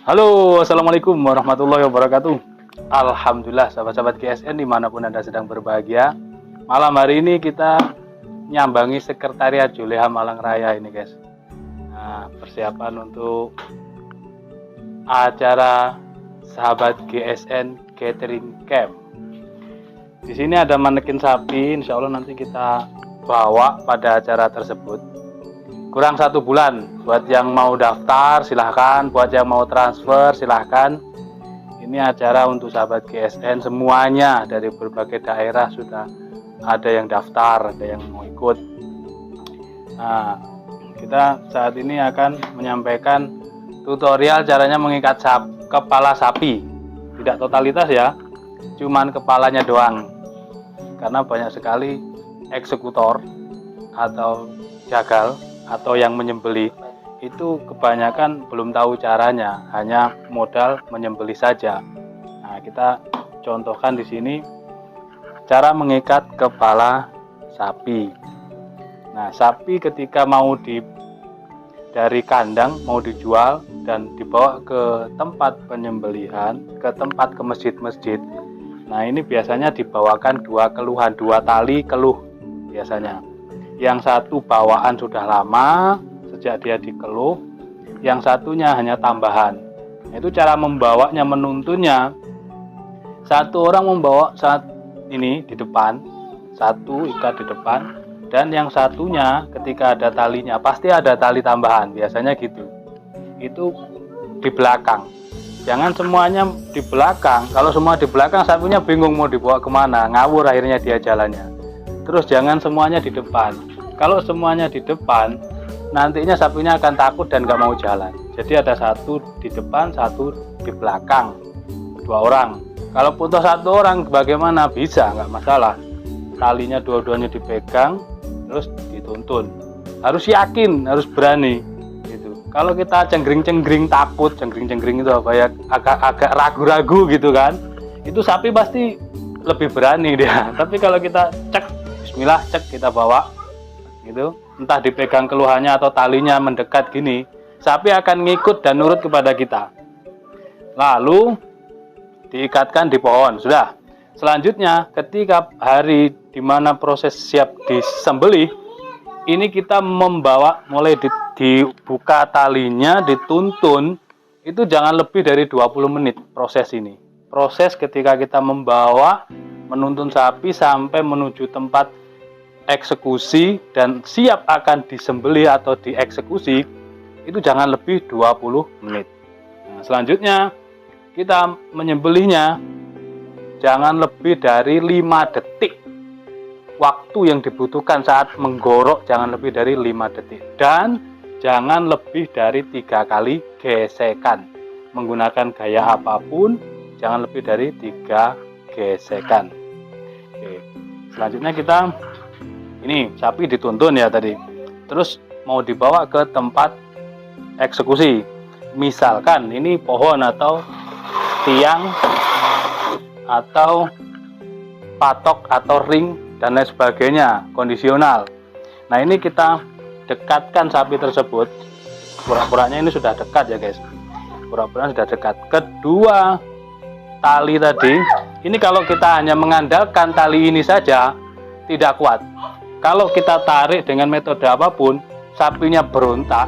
Halo, assalamualaikum warahmatullahi wabarakatuh. Alhamdulillah, sahabat-sahabat GSN dimanapun Anda sedang berbahagia. Malam hari ini kita nyambangi sekretariat Juleha Malang Raya ini, guys. Nah, persiapan untuk acara sahabat GSN Gathering Camp. Di sini ada manekin sapi, insya Allah nanti kita bawa pada acara tersebut. Kurang 1 bulan, buat yang mau daftar silahkan, buat yang mau transfer silahkan. Ini acara untuk sahabat GSN semuanya dari berbagai daerah sudah ada yang daftar, ada yang mau ikut. Nah, kita saat ini akan menyampaikan tutorial caranya mengikat kepala sapi. Tidak totalitas ya, cuman kepalanya doang. Karena banyak sekali eksekutor atau jagal atau yang menyembelih itu kebanyakan belum tahu caranya, hanya modal menyembelih saja. Nah, kita contohkan di sini cara mengikat kepala sapi. Nah, sapi ketika mau dari kandang mau dijual dan dibawa ke tempat penyembelihan, ke masjid-masjid. Nah, ini biasanya dibawakan 2 keluhan, 2 tali keluh biasanya. Yang satu bawaan sudah lama sejak dia dikeluh, yang satunya hanya tambahan. Itu cara membawanya, menuntunnya. Satu orang membawa saat ini di depan, satu ikat di depan, dan yang satunya ketika ada talinya pasti ada tali tambahan, biasanya gitu. Itu di belakang. Jangan semuanya di belakang. Kalau semua di belakang, sapinya bingung mau dibawa kemana, ngawur akhirnya dia jalannya. Terus jangan semuanya di depan. Kalau semuanya di depan, nantinya sapinya akan takut dan gak mau jalan. Jadi ada satu di depan, satu di belakang, 2 orang. Kalau putus 1 orang bagaimana? Bisa, nggak masalah. Talinya dua-duanya dipegang, terus dituntun. Harus yakin, harus berani. Gitu. Kalau kita cenggring-cenggring takut, cenggring-cenggring itu apa ya? Agak ragu-ragu gitu kan? Itu sapi pasti lebih berani dia. Tapi kalau kita cek, Bismillah, cek kita bawa, gitu. Entah dipegang keluhannya atau talinya mendekat gini, sapi akan ngikut dan nurut kepada kita. Lalu diikatkan di pohon, sudah. Selanjutnya ketika hari dimana proses siap disembelih, ini kita membawa mulai dibuka talinya, dituntun, itu jangan lebih dari 20 menit proses ini. Proses ketika kita membawa, menuntun sapi sampai menuju tempat eksekusi dan siap akan disembelih atau dieksekusi, itu jangan lebih 20 menit. Nah, selanjutnya kita menyembelihnya jangan lebih dari 5 detik. Waktu yang dibutuhkan saat menggorok jangan lebih dari 5 detik. Dan jangan lebih dari 3 kali gesekan. Menggunakan gaya apapun, jangan lebih dari 3 gesekan. Oke. Selanjutnya kita, ini sapi dituntun ya tadi. Terus mau dibawa ke tempat eksekusi. Misalkan ini pohon atau tiang atau patok atau ring dan lain sebagainya, kondisional. Nah, ini kita dekatkan sapi tersebut. Pura-puranya ini sudah dekat ya guys. Pura-puranya sudah dekat. Kedua tali tadi, ini kalau kita hanya mengandalkan tali ini saja tidak kuat. Kalau kita tarik dengan metode apapun, sapinya berontak,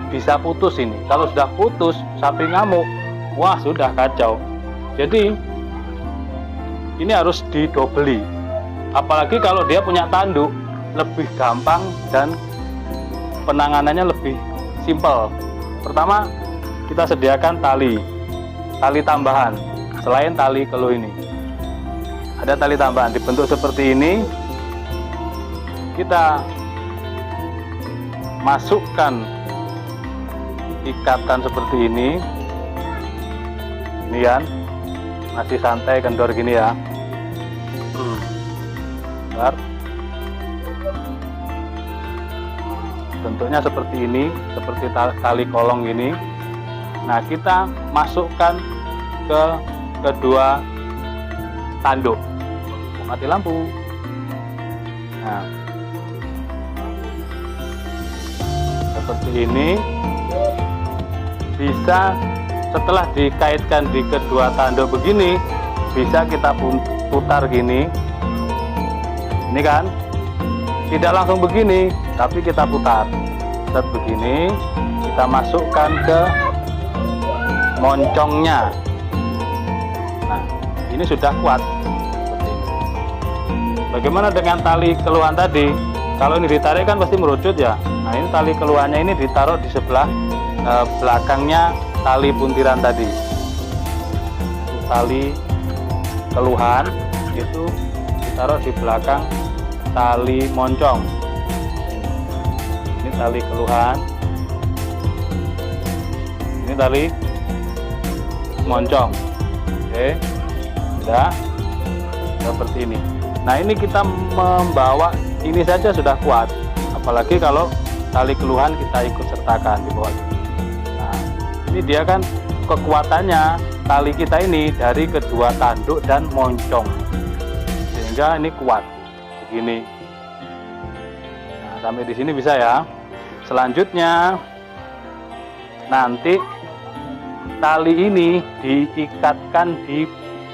bisa putus ini. Kalau sudah putus, sapi ngamuk, wah sudah kacau. Jadi ini harus didobeli. Apalagi kalau dia punya tanduk, lebih gampang dan penanganannya lebih simpel. Pertama, kita sediakan tali tambahan selain tali keluh ini. Ada tali tambahan dibentuk seperti ini. Kita masukkan ikatan seperti ini kan, masih santai kendor gini ya. Bentar. Bentuknya seperti ini, seperti tali kolong gini. Nah, kita masukkan ke kedua tanduk. Mati lampu. Nah, seperti ini, bisa setelah dikaitkan di kedua tanduk begini, bisa kita putar gini. Ini kan tidak langsung begini, tapi kita putar. Set begini, kita masukkan ke moncongnya. Nah, ini sudah kuat seperti ini. Bagaimana dengan tali keluhan tadi? Kalau ini ditarik kan pasti merucut ya. Nah, ini tali keluhannya ini ditaruh di sebelah belakangnya tali puntiran tadi. Tali keluhan itu ditaruh di belakang tali moncong. Ini tali keluhan, ini tali moncong. Oke, sudah seperti ini. Nah, ini kita membawa ini saja sudah kuat, apalagi kalau tali keluhan kita ikut sertakan di bawah. Nah, ini dia kan kekuatannya tali kita ini dari kedua tanduk dan moncong, sehingga ini kuat begini. Nah, sampai di sini bisa ya. Selanjutnya nanti tali ini diikatkan di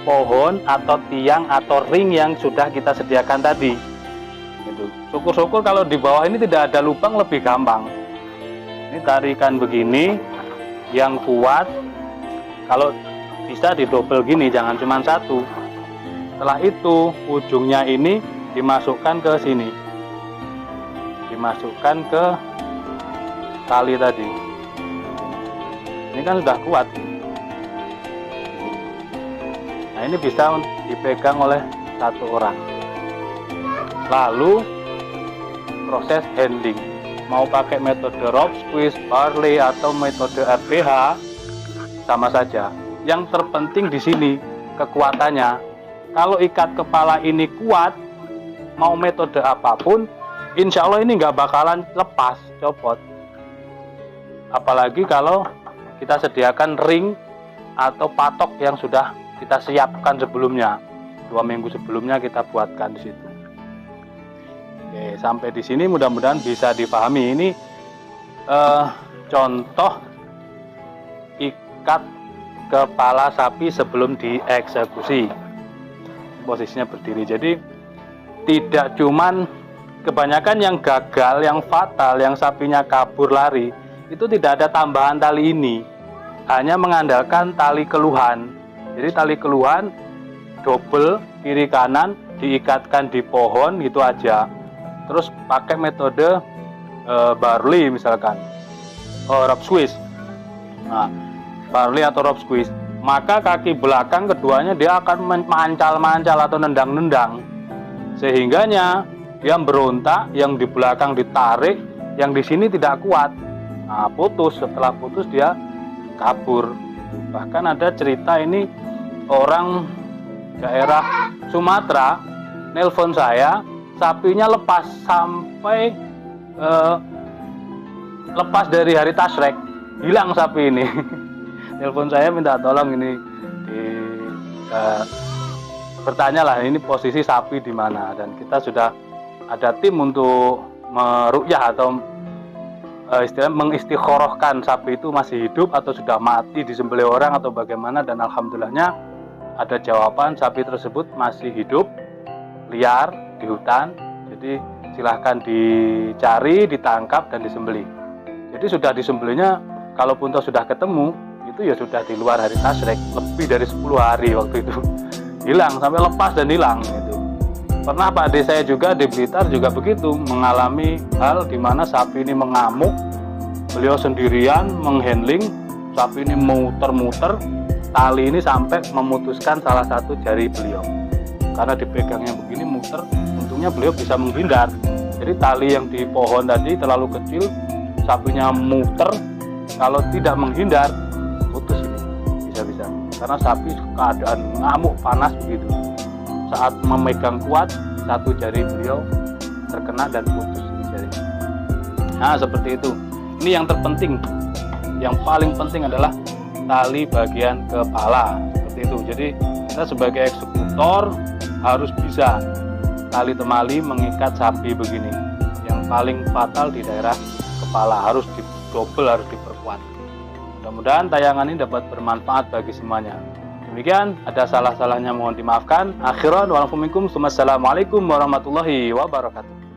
pohon atau tiang atau ring yang sudah kita sediakan tadi. Gitu. Syukur-syukur kalau di bawah ini tidak ada lubang, lebih gampang. Ini tarikan begini yang kuat. Kalau bisa didobel gini, jangan cuma satu. Setelah itu ujungnya ini dimasukkan ke sini, dimasukkan ke tali tadi. Ini kan sudah kuat. Nah, ini bisa dipegang oleh satu orang. Lalu proses handling, mau pakai metode rope squeeze, barley atau metode RPH sama saja. Yang terpenting di sini kekuatannya. Kalau ikat kepala ini kuat, mau metode apapun, insya Allah ini nggak bakalan lepas, copot. Apalagi kalau kita sediakan ring atau patok yang sudah kita siapkan sebelumnya, 2 minggu sebelumnya kita buatkan di situ. Oke, sampai di sini mudah-mudahan bisa dipahami. Ini contoh ikat kepala sapi sebelum dieksekusi. Posisinya berdiri. Jadi tidak cuman kebanyakan yang gagal, yang fatal, yang sapinya kabur lari, itu tidak ada tambahan tali ini, hanya mengandalkan tali keluhan. Jadi tali keluhan double kiri kanan diikatkan di pohon gitu aja. Terus pakai metode barley misalkan, rope squeeze. Nah, barley atau rope squeeze, maka kaki belakang keduanya dia akan mancal-mancal atau nendang-nendang, sehingganya dia berontak, yang di belakang ditarik, yang di sini tidak kuat. Nah, putus. Setelah putus dia kabur. Bahkan ada cerita ini, orang daerah Sumatera nelpon saya, sapinya lepas sampai lepas dari hari tasrek, hilang sapi ini. Nelpon saya minta tolong ini bertanyalah ini posisi sapi di mana, dan kita sudah ada tim untuk meruqyah atau istilah mengistikharahkan sapi itu masih hidup atau sudah mati disembelih orang atau bagaimana, dan alhamdulillahnya ada jawaban sapi tersebut masih hidup liar di hutan. Jadi silahkan dicari, ditangkap dan disembelih. Jadi sudah disembelihnya, kalaupun sudah ketemu itu ya sudah di luar hari tasrek, lebih dari 10 hari waktu itu. Hilang sampai lepas dan hilang itu. Pernah Pak Ade saya juga di Blitar juga begitu, mengalami hal di mana sapi ini mengamuk, beliau sendirian menghandling, sapi ini muter-muter, tali ini sampai memutuskan salah satu jari beliau. Karena dipegangnya begini muter, untungnya beliau bisa menghindar. Jadi tali yang di pohon tadi terlalu kecil, sapinya muter, kalau tidak menghindar putus ini, bisa-bisa. Karena sapi keadaan ngamuk, panas begitu. Saat memegang kuat, satu jari beliau terkena dan putus jari. Nah, seperti itu. Ini yang terpenting. Yang paling penting adalah tali bagian kepala. Seperti itu. Jadi kita sebagai eksekutor harus bisa tali temali mengikat sapi begini. Yang paling fatal di daerah kepala, harus didobel, harus diperkuat. Mudah-mudahan tayangan ini dapat bermanfaat bagi semuanya. Demikian, ada salah-salahnya mohon dimaafkan. Akhiran wa'alaikum, wassalamualaikum warahmatullahi wabarakatuh.